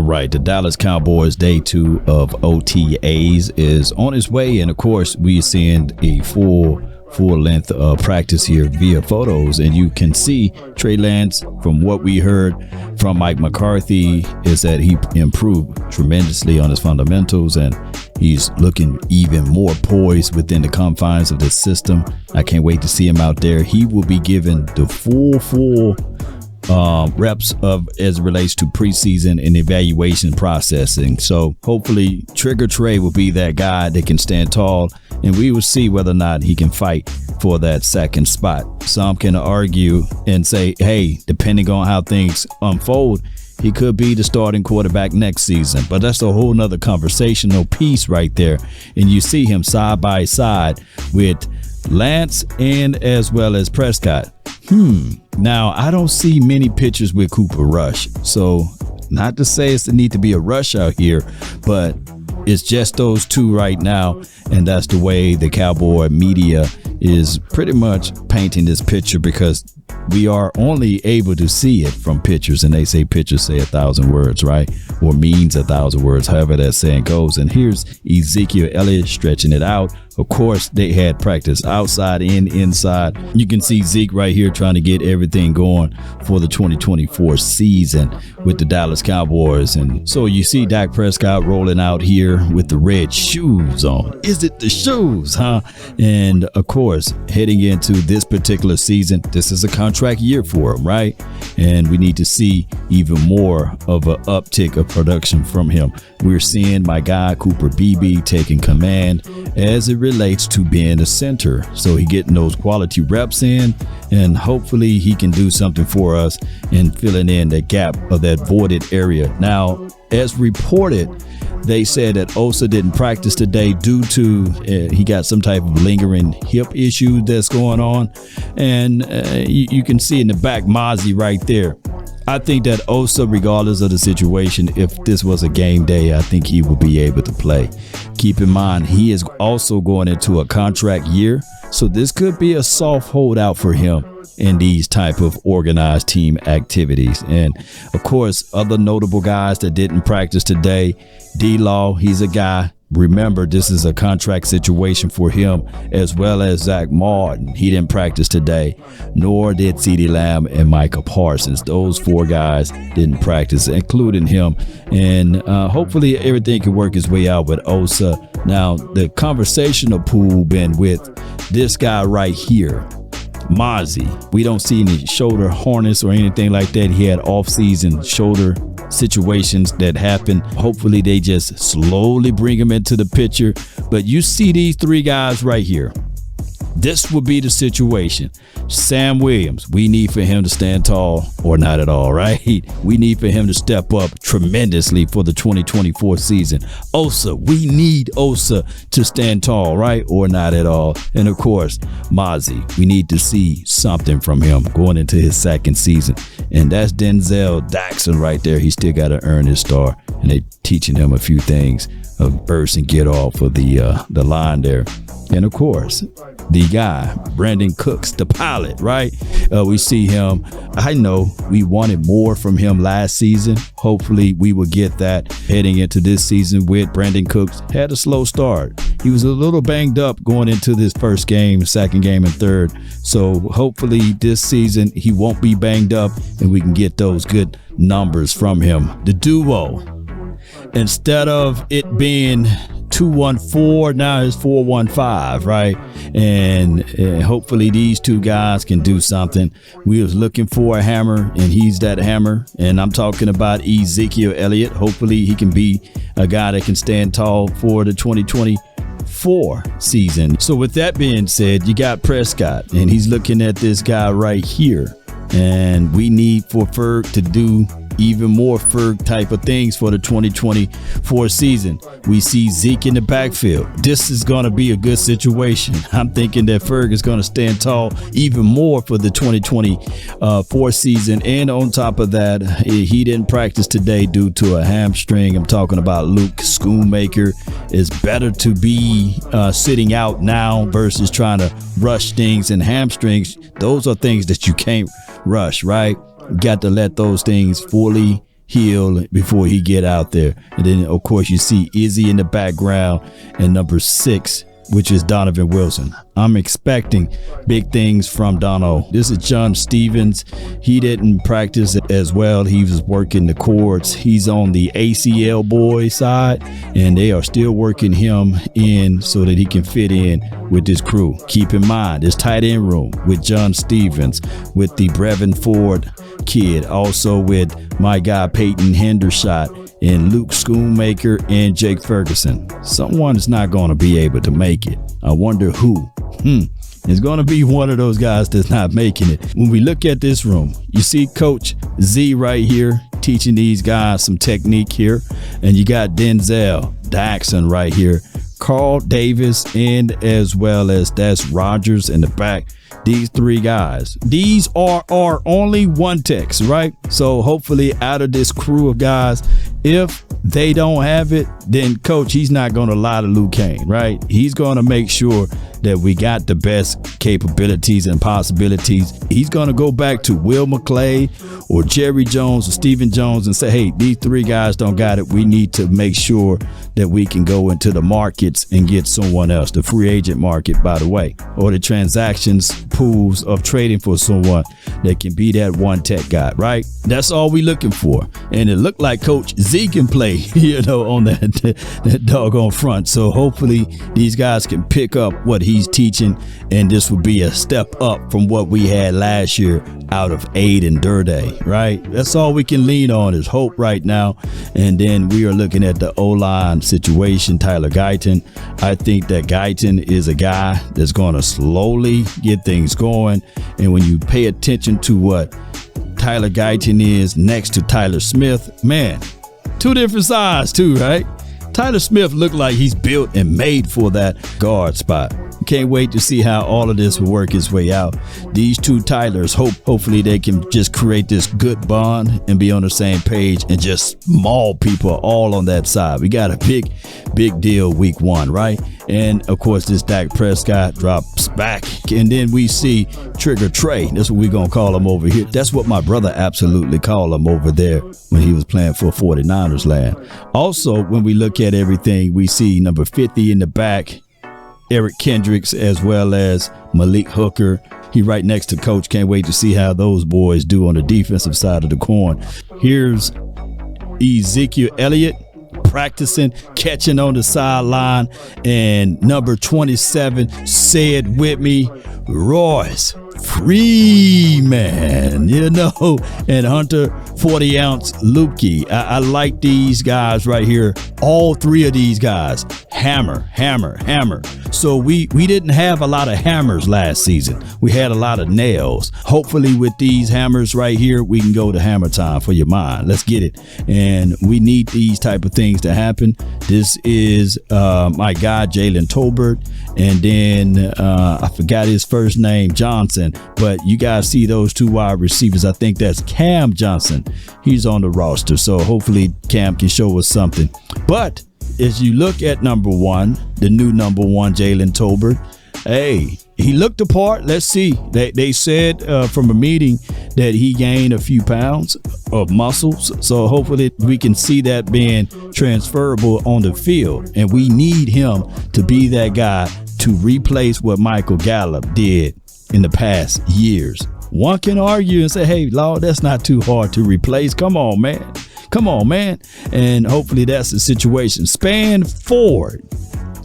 All right, the Dallas Cowboys day 2 of OTAs is on its way, and of course we're seeing a full-length practice here via photos, and you can see Trey Lance, from what we heard from Mike McCarthy, is that he improved tremendously on his fundamentals, and he's looking even more poised within the confines of the system. I can't wait to see him out there. He will be given the full reps of as it relates to preseason and evaluation processing. So hopefully Trigger Trey will be that guy that can stand tall, and we will see whether or not he can fight for that second spot. Some can argue and say, hey, depending on how things unfold, he could be the starting quarterback next season, but that's a whole nother conversational piece right there. And you see him side by side with Lance and as well as Prescott. Now, I don't see many pictures with Cooper Rush. So not to say it's the need to be a rush out here, but it's just those two right now. And that's the way the Cowboy media is pretty much painting this picture, because we are only able to see it from pictures, and they say pictures say 1,000 words, right? Or means 1,000 words, however that saying goes. And here's Ezekiel Elliott stretching it out. Of course, they had practice outside and inside. You can see Zeke right here trying to get everything going for the 2024 season with the Dallas Cowboys. And so you see Dak Prescott rolling out here with the red shoes on. Is it the shoes, huh? And of course, heading into this particular season, this is a contract year for him, right? And we need to see even more of an uptick of production from him. We're seeing my guy Cooper Beebe taking command as it relates to being a center. So he getting those quality reps in, and hopefully he can do something for us in filling in the gap of that voided area. Now, as reported, they said that Osa didn't practice today due to he got some type of lingering hip issue that's going on. And you can see in the back Mozzie right there. I think that Osa, regardless of the situation, if this was a game day, I think he will be able to play. Keep in mind, he is also going into a contract year, so this could be a soft holdout for him in these type of organized team activities. And of course, other notable guys that didn't practice today, D-Law, he's a guy. Remember, this is a contract situation for him, as well as Zach Martin. He didn't practice today, nor did CeeDee Lamb and Micah Parsons. Those four guys didn't practice, including him. And hopefully everything can work its way out with Osa. Now, the conversational pool been with this guy right here, Mozzie. We don't see any shoulder harness or anything like that. He had off-season shoulder situations that happen. Hopefully they just slowly bring him into the picture. But you see these three guys right here. This will be the situation. Sam Williams, we need for him to stand tall or not at all, right? We need for him to step up tremendously for the 2024 season. Osa, we need Osa to stand tall, right? Or not at all. And of course, Mozzie, we need to see something from him going into his second season. And that's Denzel Daxon right there. He still got to earn his star. And they're teaching him a few things of burst and get off of the line there. And of course, the guy, Brandon Cooks, the pilot, right? We see him. I know we wanted more from him last season. Hopefully we will get that heading into this season with Brandon Cooks. Had a slow start. He was a little banged up going into this first game, second game, and third. So hopefully this season he won't be banged up and we can get those good numbers from him. The duo, instead of it being 214, now it's 415, right? And hopefully these two guys can do something. We was looking for a hammer, and he's that hammer. And I'm talking about Ezekiel Elliott. Hopefully he can be a guy that can stand tall for the 2024 season. So with that being said, you got Prescott, and he's looking at this guy right here. And we need for Ferg to do even more Ferg type of things for the 2024 season. We see Zeke in the backfield. This is going to be a good situation. I'm thinking that Ferg is going to stand tall even more for the 2024 season. And on top of that, he didn't practice today due to a hamstring. I'm talking about Luke Schoonmaker. It's better to be sitting out now versus trying to rush things, and hamstrings. Those are things that you can't rush, right? Got to let those things fully heal before he get out there. And then, of course, you see Izzy in the background and number 6, which is Donovan Wilson. I'm expecting big things from Dono. This is John Stevens. He didn't practice as well. He was working the chords. He's on the ACL boy side, and they are still working him in so that he can fit in with this crew. Keep in mind, this tight end room with John Stevens, with the Brevin Ford kid, also with my guy Peyton Hendershot, and Luke Schoonmaker and Jake Ferguson. Someone is not going to be able to make it. I wonder who. It's going to be one of those guys that's not making it. When we look at this room, you see Coach Z right here teaching these guys some technique here. And you got Denzel Daxon right here, Carl Davis, and as well as that's Rogers in the back. These 3 guys, these are our only one techs, right? So hopefully out of this crew of guys, if they don't have it, then coach, he's not going to lie to Luke Kane, right? He's going to make sure that we got the best capabilities and possibilities. He's going to go back to Will McClay or Jerry Jones or Stephen Jones and say, hey, these 3 guys don't got it. We need to make sure that we can go into the markets and get someone else, the free agent market, by the way, or the transactions pools of trading for someone that can be that one tech guy, right? That's all we looking for. And it looked like Coach Z can play, on that doggone front. So hopefully these guys can pick up what he's teaching, and this will be a step up from what we had last year out of Aid and Durday, right? That's all we can lean on is hope right now. And then we are looking at the O-line situation, Tyler Guyton. I think that Guyton is a guy that's going to slowly get things going. And when you pay attention to what Tyler Guyton is next to Tyler Smith, man, 2 different sides too, right? Tyler Smith looked like he's built and made for that guard spot. Can't wait to see how all of this will work its way out. These 2 Tylers, hopefully they can just create this good bond and be on the same page and just maul people all on that side. We got a big deal week 1, right? And of course, this Dak Prescott drops back. And then we see Trigger Trey. That's what we're going to call him over here. That's what my brother absolutely called him over there when he was playing for 49ers land. Also, when we look at everything, we see number 50 in the back, Eric Kendricks, as well as Malik Hooker. He right next to coach. Can't wait to see how those boys do on the defensive side of the coin. Here's Ezekiel Elliott practicing, catching on the sideline. And number 27, say it with me, Royce Freeman, and Hunter 40-ounce Lukey. I like these guys right here. All 3 of these guys, hammer. So we didn't have a lot of hammers last season. We had a lot of nails. Hopefully with these hammers right here, we can go to hammer time for your mind. Let's get it. And we need these type of things to happen. This is my guy, Jalen Tolbert. And then I forgot his first name, Johnson. But you guys see those 2 wide receivers. I think that's Cam Johnson. He's on the roster. So hopefully Cam can show us something. But as you look at number 1, the new number 1, Jalen Tolbert, hey, he looked the part. Let's see. They said from a meeting that he gained a few pounds of muscles. So hopefully we can see that being transferable on the field. And we need him to be that guy to replace what Michael Gallup did in the past years. One can argue and say, hey, Lord, that's not too hard to replace. Come on, man. And hopefully that's the situation. Span forward,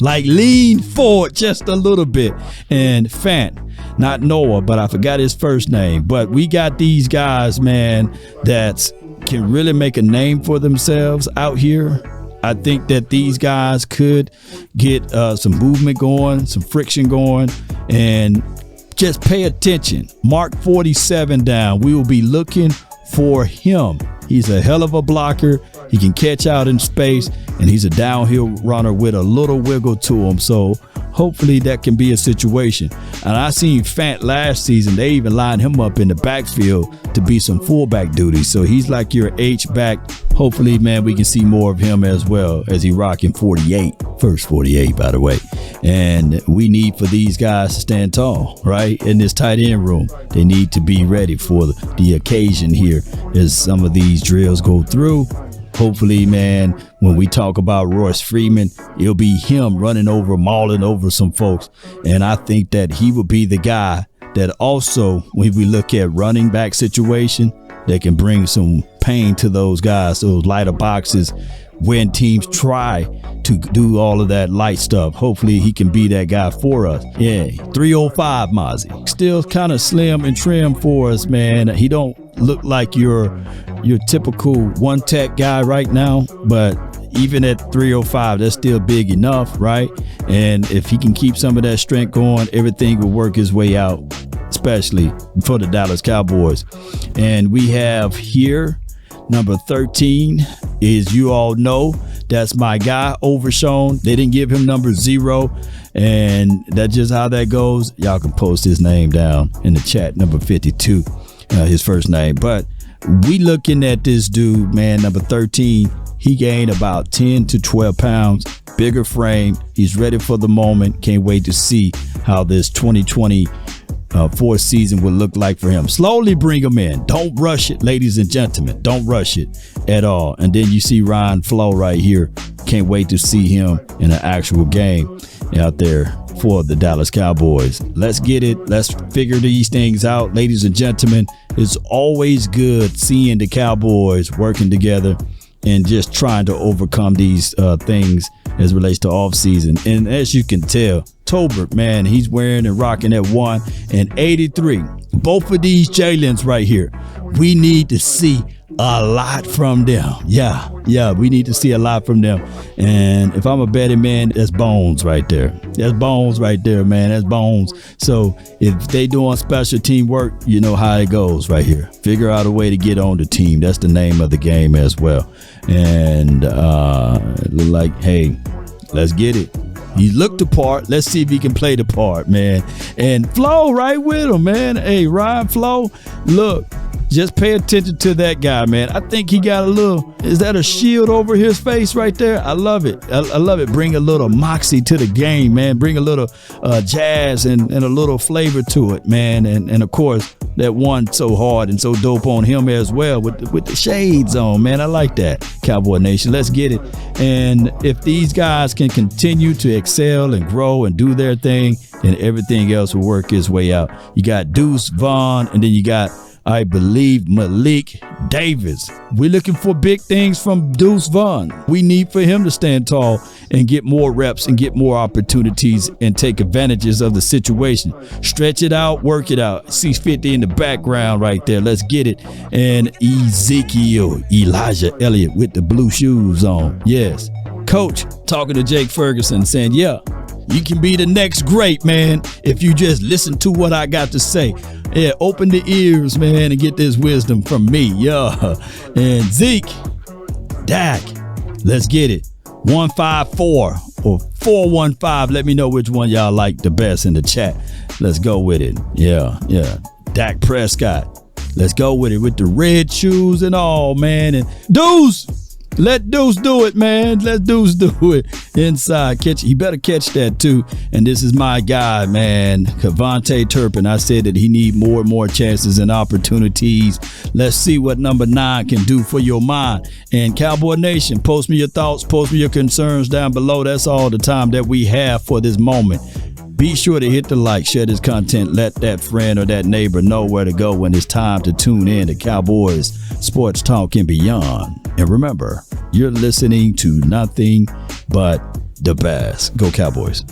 like lean forward just a little bit. And Fant, not Noah, but I forgot his first name. But we got these guys, man, that can really make a name for themselves out here. I think that these guys could get some movement going, some friction going, and just pay attention. Mark 47 down. We will be looking for him. He's a hell of a blocker. He can catch out in space, and he's a downhill runner with a little wiggle to him. So hopefully that can be a situation. And I seen Fant last season. They even lined him up in the backfield to be some fullback duty. So he's like your H-back. Hopefully, man, we can see more of him as well as he rocking 48. First 48, by the way. And we need for these guys to stand tall, right? In this tight end room, they need to be ready for the occasion here as some of these drills go through. Hopefully, man, when we talk about Royce Freeman, it'll be him running over, mauling over some folks. And I think that he will be the guy that also, when we look at running back situation, that can bring some pain to those guys, those lighter boxes, when teams try to do all of that light stuff. Hopefully he can be that guy for us. Yeah, 305 Mozzie. Still kind of slim and trim for us, man. He don't look like your typical one tech guy right now, but even at 305, that's still big enough, right? And if he can keep some of that strength going, everything will work his way out, especially for the Dallas Cowboys. And we have here number 13 is, you all know, that's my guy, Overshown. They didn't give him number 0, and that's just how that goes. Y'all can post his name down in the chat, number 52, his first name. But we looking at this dude, man, number 13. He gained about 10 to 12 pounds, bigger frame. He's ready for the moment. Can't wait to see how this 2024 season will look like for him. Slowly bring him in. Don't rush it, ladies and gentlemen. Don't rush it at all. And then you see Ryan Flo right here. Can't wait to see him in an actual game out there for the Dallas Cowboys. Let's get it. Let's figure these things out, ladies and gentlemen. It's always good seeing the Cowboys working together and just trying to overcome these things as relates to off season. And as you can tell, Tolbert, man, he's wearing and rocking that 1 and 83. Both of these Jalen's right here, we need to see a lot from them. Yeah, we need to see a lot from them. And if I'm a betting man, that's bones right there. That's bones right there, man. That's bones. So if they doing special team work, you know how it goes right here. Figure out a way to get on the team. That's the name of the game as well. And it look like, hey, let's get it. He looked the part. Let's see if he can play the part, man. And Flo right with him, man. Hey, Ryan Flo, look, just pay attention to that guy, man. I think he got a little, is that a shield over his face right there? I love it. I love it. Bring a little moxie to the game, man. Bring a little jazz and a little flavor to it, man. And of course, that one so hard and so dope on him as well with the shades on, man. I like that. Cowboy Nation, let's get it. And if these guys can continue to excel and grow and do their thing, then everything else will work its way out. You got Deuce Vaughn, and then you got, I believe, Malik Davis. We're looking for big things from Deuce Vaughn. We need for him to stand tall and get more reps and get more opportunities and take advantages of the situation. Stretch it out, work it out. 650 in the background right there. Let's get it. And Elijah Elliott with the blue shoes on. Yes. Coach talking to Jake Ferguson saying, yeah, you can be the next great, man, if you just listen to what I got to say. Yeah, open the ears, man, and get this wisdom from me. Yeah. And Zeke, Dak, let's get it. 154 or 415. Let me know which one y'all like the best in the chat. Let's go with it. Yeah. Dak Prescott. Let's go with it with the red shoes and all, man. And Deuce. Let Deuce do it, man. Let Deuce do it. Inside. He better catch that, too. And this is my guy, man, Kevontae Turpin. I said that he need more and more chances and opportunities. Let's see what number 9 can do for your mind. And Cowboy Nation, post me your thoughts, post me your concerns down below. That's all the time that we have for this moment. Be sure to hit the like, share this content, let that friend or that neighbor know where to go when it's time to tune in to Cowboys Sports Talk and Beyond. And remember, you're listening to nothing but the best. Go Cowboys.